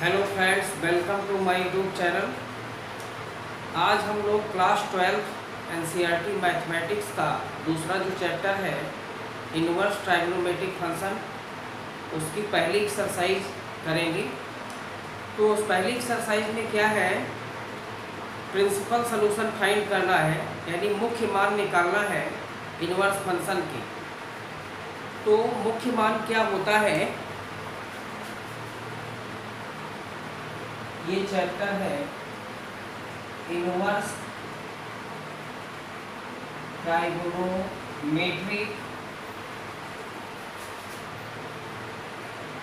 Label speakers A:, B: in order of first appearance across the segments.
A: Hello friends, welcome to my YouTube channel. आज हम लोग क्लास 12 एनसीईआरटी मैथमेटिक्स का दूसरा जो चैप्टर है इनवर्स ट्राइगोनोमेट्रिक फंक्शन, उसकी पहली एक्सरसाइज करेंगे। तो उस पहली एक्सरसाइज में क्या है, प्रिंसिपल सॉल्यूशन फाइंड करना है, यानी मुख्य मान निकालना है इनवर्स फंक्शन की। तो मुख्य मान क्या होता है, ये चैप्टर है इनवर्स ट्राइगोनोमेट्रिक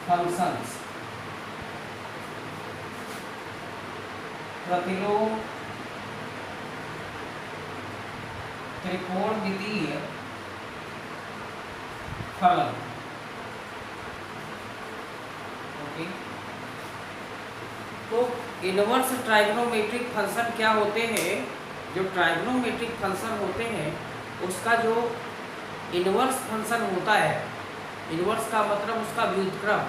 A: फंक्शंस, प्रतिलोम त्रिकोणमितीय फलन। ओके, तो इनवर्स ट्राइगोनोमेट्रिक फंक्शन क्या होते हैं? जो ट्राइगोनोमेट्रिक फंक्शन होते हैं उसका जो इनवर्स फंक्शन होता है, इनवर्स का मतलब उसका व्युत्क्रम,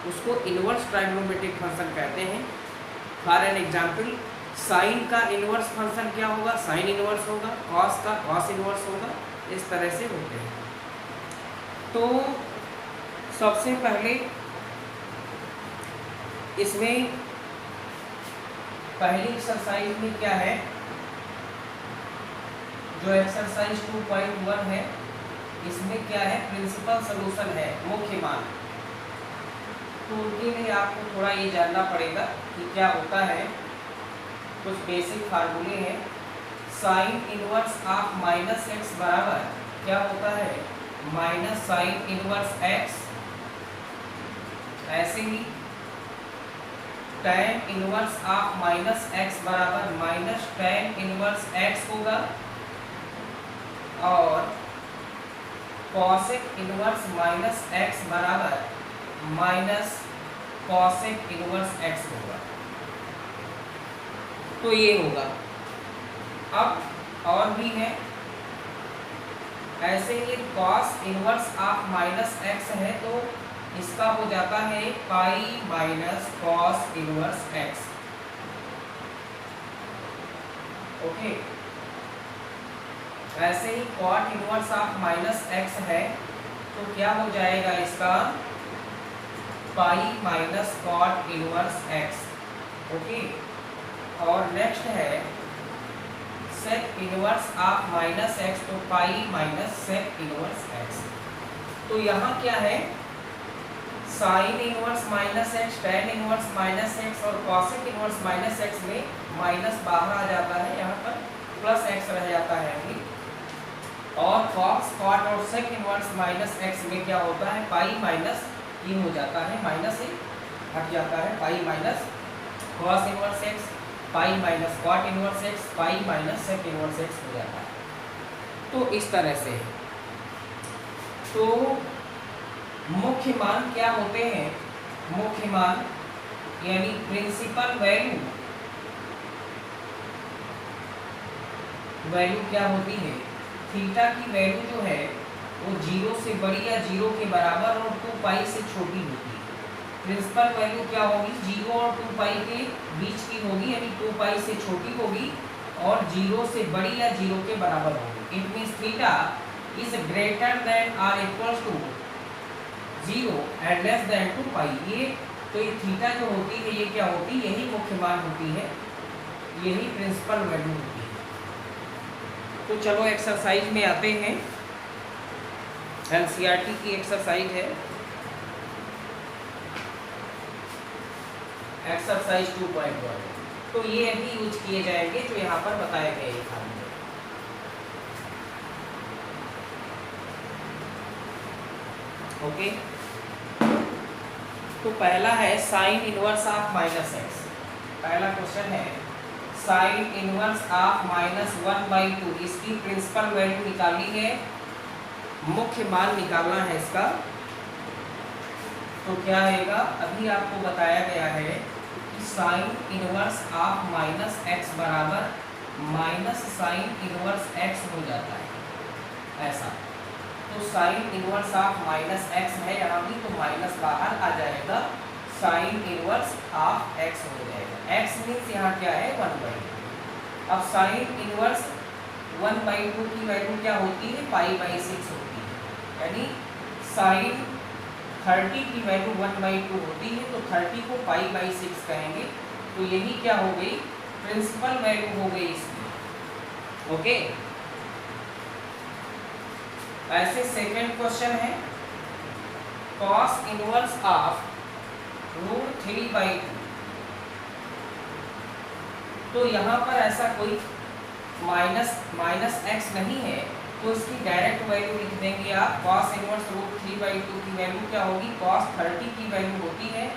A: उसको इनवर्स ट्राइगोनोमेट्रिक फंक्शन कहते हैं। फॉर एन एग्जाम्पल, साइन का इनवर्स फंक्शन क्या होगा? साइन इनवर्स होगा। कॉस का कॉस इनवर्स होगा। इस तरह से होते हैं। तो सबसे पहले इसमें पहली एक्सरसाइज में क्या है, जो एक्सरसाइज 2.1 है, इसमें क्या है, प्रिंसिपल सॉल्यूशन है, मुख्य मान। तो उनके लिए आपको थोड़ा ये जानना पड़ेगा कि क्या होता है। कुछ बेसिक फार्मूले हैं। Sine inverse of minus x बराबर क्या होता है? Minus sine inverse x. ऐसे ही tan inverse of minus x बराबर माइनस tan इनवर्स एक्स होगा, और cosec इनवर्स माइनस एक्स बराबर माइनस cosec इनवर्स एक्स होगा। तो ये होगा। अब और भी है, ऐसे ही cos inverse of minus x है, तो इसका हो जाता है pi minus cos inverse x. Okay, ऐसे ही cot inverse of minus x है, तो क्या हो जाएगा इसका? Pi minus cot inverse x. Okay, और नेक्स्ट है sec inverse of minus x, तो pi minus sec inverse x. तो यहाँ क्या है, sine inverse minus x, tan inverse minus x और cosec इनवर्स माइनस एक्स में माइनस बाहर आ जाता है, यहाँ पर प्लस एक्स रह जाता है अभी। और cos, cot और sec इनवर्स माइनस एक्स में क्या होता है? पाई माइनस ये हो जाता है, माइनस ही हट जाता है, pi minus cos inverse x, pi minus cot inverse x, pi minus sec inverse x हो जाता है। तो इस तरह से तो मुख्य मान क्या होते हैं? मुख्य मान यानी प्रिंसिपल वैल्यू, वैल्यू क्या होती है? थीटा की वैल्यू जो है वो 0 से बड़ी या 0 के बराबर और 2 पाई से छोटी होती है। प्रिंसिपल वैल्यू क्या होगी? 0 और 2 पाई के बीच की होगी, यानी 2 पाई से छोटी होगी और 0 से बड़ी या 0 के बराबर होगी। It means theta is greater than or equals to 0 and less than 2 pi. ये तो ये थीटा जो होती है, ये क्या होती है? यही मुख्य मान होती है, यही प्रिंसिपल वैल्यू होती है। तो चलो एक्सरसाइज में आते हैं। एनसीईआरटी की एक्सरसाइज है, एक्सरसाइज 2.1। तो ये अभी यूज किए जाएंगे जो यहाँ पर बताए गए हैं। ओके, तो पहला है sine inverse of minus x. पहला क्वेश्चन है साइन इनवर्स ऑफ माइनस 1/2, इसकी प्रिंसिपल वैल्यू निकालनी है, मुख्य मान निकालना है इसका। तो क्या आएगा? अभी आपको बताया गया है कि sine inverse of minus x बराबर माइनस साइन इनवर्स एक्स हो जाता है, ऐसा। तो sine inverse of minus x है यहाँ भी, तो माइनस बाहर आ जाएगा, साइन इनवर्स हाफ एक्स हो जाएगा। एक्स मीन्स यहाँ क्या है 1/2। अब साइन इनवर्स 1/2 की वैल्यू क्या होती है, π/6 होती है, यानी साइन 30 की वैल्यू 1/2 होती है, तो 30 को π/6 कहेंगे। तो यही क्या हो गई, प्रिंसिपल वैल्यू हो गई इसकी। ओके, ऐसे सेकंड क्वेश्चन है, cos इनवर्स ऑफ √3/2। तो यहाँ पर ऐसा कोई माइनस एक्स नहीं है, तो इसकी डायरेक्ट वैल्यू लिख देंगे आप। cos इनवर्स √3/2 की वैल्यू क्या होगी, cos 30 की वैल्यू होती है,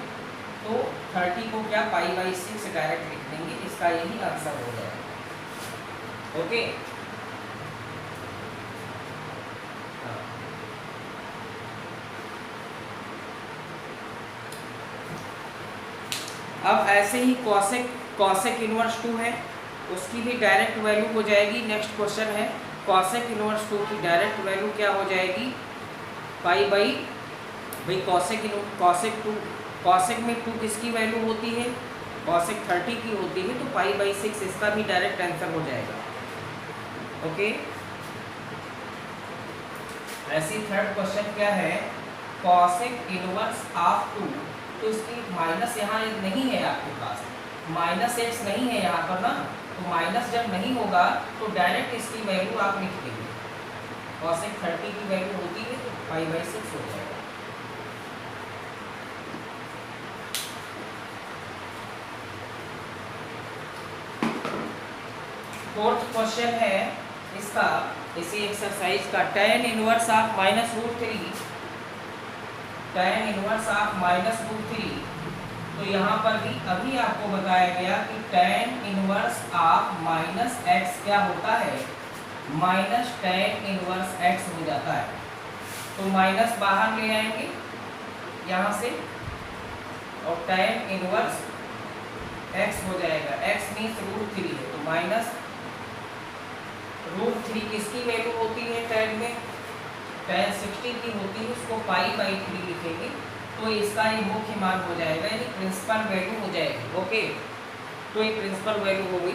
A: तो 30 को क्या π/6 डायरेक्ट लिख देंगे। इसका यही आंसर हो जाएगा। ओके, अब ऐसे ही कॉसेक इनवर्स 2 है, उसकी भी डायरेक्ट वैल्यू हो जाएगी। नेक्स्ट क्वेश्चन है, कॉसेक इनवर्स 2 की डायरेक्ट वैल्यू क्या हो जाएगी, भाई कॉसेक में 2 किसकी वैल्यू होती है, कॉसेक 30 की होती है, तो π/6 इसका भी डायरेक्ट आंसर हो जाएगा। ओके, ऐसी थर्ड क्वेश्चन क्या है, कॉसेक इनवर्स ऑफ 2। तो इसकी माइनस यहाँ नहीं है आपके पास, -x नहीं है यहाँ पर ना, तो माइनस जब नहीं होगा तो डायरेक्ट इसकी वैल्यू आप लिख देंगे। cosec 30 की वैल्यू होती है तो π/6 हो जाएगा। फोर्थ क्वेश्चन है इसका, इसी एक्सरसाइज का, tan inverse of -√3, tan inverse of -√3। तो यहाँ पर भी अभी आपको बताया गया कि tan इनवर्स ऑफ -x क्या होता है, -tan इनवर्स x हो जाता है। तो माइनस बाहर ले आएंगे यहाँ से, और tan इनवर्स x हो जाएगा। x मीन्स √3 है, तो -√3 किसकी वैल्यू होती है tan में, tan 60 की होती है, उसको π/3 लिखेंगे, तो इसका ये मुख्य मान हो जाएगा, यानी प्रिंसिपल वैल्यू हो जाएगी। ओके, तो ये प्रिंसिपल वैल्यू हो गई।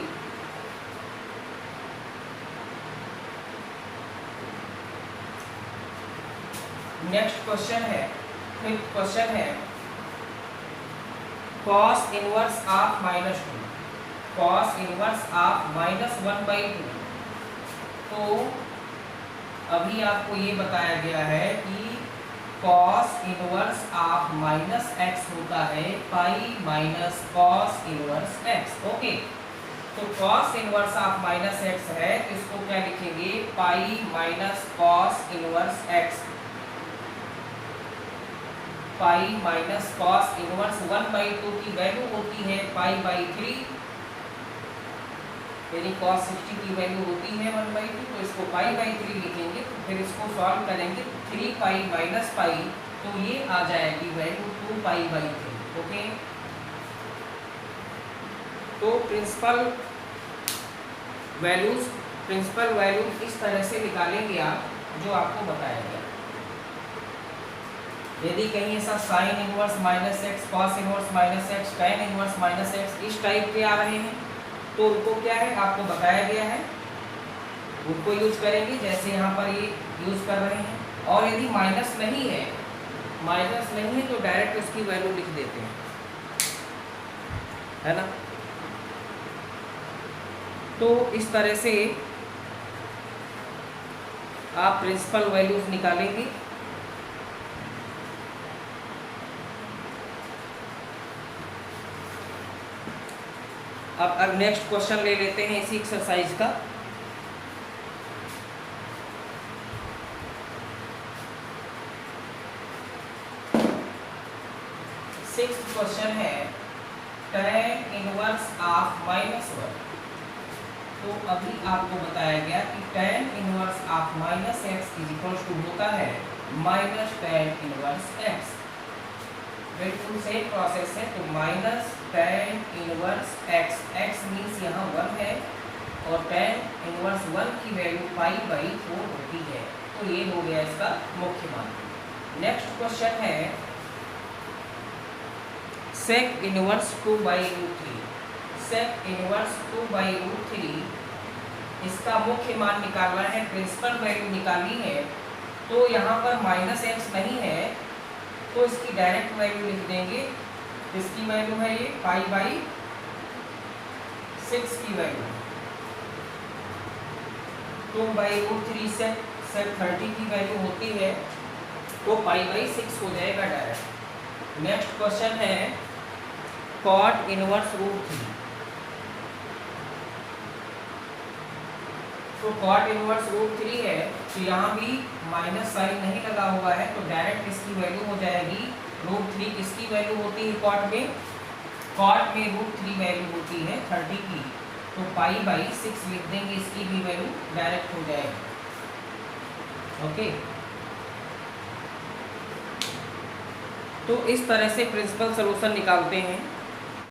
A: नेक्स्ट क्वेश्चन है, फिफ्थ क्वेश्चन है, cos inverse of -2, cos inverse of -1/2। तो अभी आपको ये बताया गया है कि cos इनवर्स ऑफ -x होता है π-cos इनवर्स x। ओके, तो cos इनवर्स ऑफ -x है, तो इसको क्या लिखेंगे, π-cos inverse x, π-cos inverse 1/2 की वैल्यू होती है π/3, यानी cos 60 की वैल्यू होती है 1/2, तो इसको π/3 लिखेंगे। फिर इसको सॉल्व करेंगे, 3π - π, तो ये आ जाएगी वैल्यू 2π/3। ओके, तो प्रिंसिपल वैल्यूज इस तरह से निकालेंगे आप, जो आपको बताया गया। यदि कहीं ऐसा sine inverse -x, cos inverse -x, tan inverse -x इस टाइप के आ रहे हैं, तो उनको क्या है आपको बताया गया है, उनको यूज करेंगे जैसे यहाँ पर ये यूज कर रहे हैं। और यदि माइनस नहीं है तो डायरेक्ट उसकी वैल्यू लिख देते हैं, है ना। तो इस तरह से आप प्रिंसिपल वैल्यूज निकालेंगे। अब नेक्स्ट क्वेश्चन ले लेते हैं इसी एक्सरसाइज का। सिक्स्थ क्वेश्चन है, tan इनवर्स ऑफ -1। तो अभी आपको बताया गया कि tan इनवर्स ऑफ -x = होता है -tan इनवर्स x। बिल्कुल सेम प्रोसेस है, तो -tan inverse x, x means यहाँ 1 है, और tan इनवर्स 1 की वैल्यू π/4 होती है। तो ये हो गया इसका मुख्य मान। नेक्स्ट क्वेश्चन है, सेक इनवर्स 2/√3, सेक इनवर्स 2/√3 इसका मुख्य मान निकालना है, प्रिंसिपल वैल्यू निकालनी है। तो यहाँ पर -x नहीं है तो इसकी डायरेक्ट वैल्यू लिख देंगे। इसकी वैल्यू है ये π/6 की वैल्यू, 2/√3 से 30 की वैल्यू होती है तो π/6 हो जाएगा डायरेक्ट। नेक्स्ट क्वेश्चन है cot इनवर्स √3। तो cot इनवर्स √3 है तो यहाँ भी माइनस साइन नहीं लगा हुआ है तो डायरेक्ट इसकी वैल्यू हो जाएगी √3। किसकी वैल्यू होती है cot में? cot में √3 वैल्यू होती है 30 की, तो π/6 लिख देंगे, इसकी भी वैल्यू डायरेक्ट हो जाएगी। ओके, तो इस तरह से प्रिंसिपल सॉल्यूशन निकालते हैं।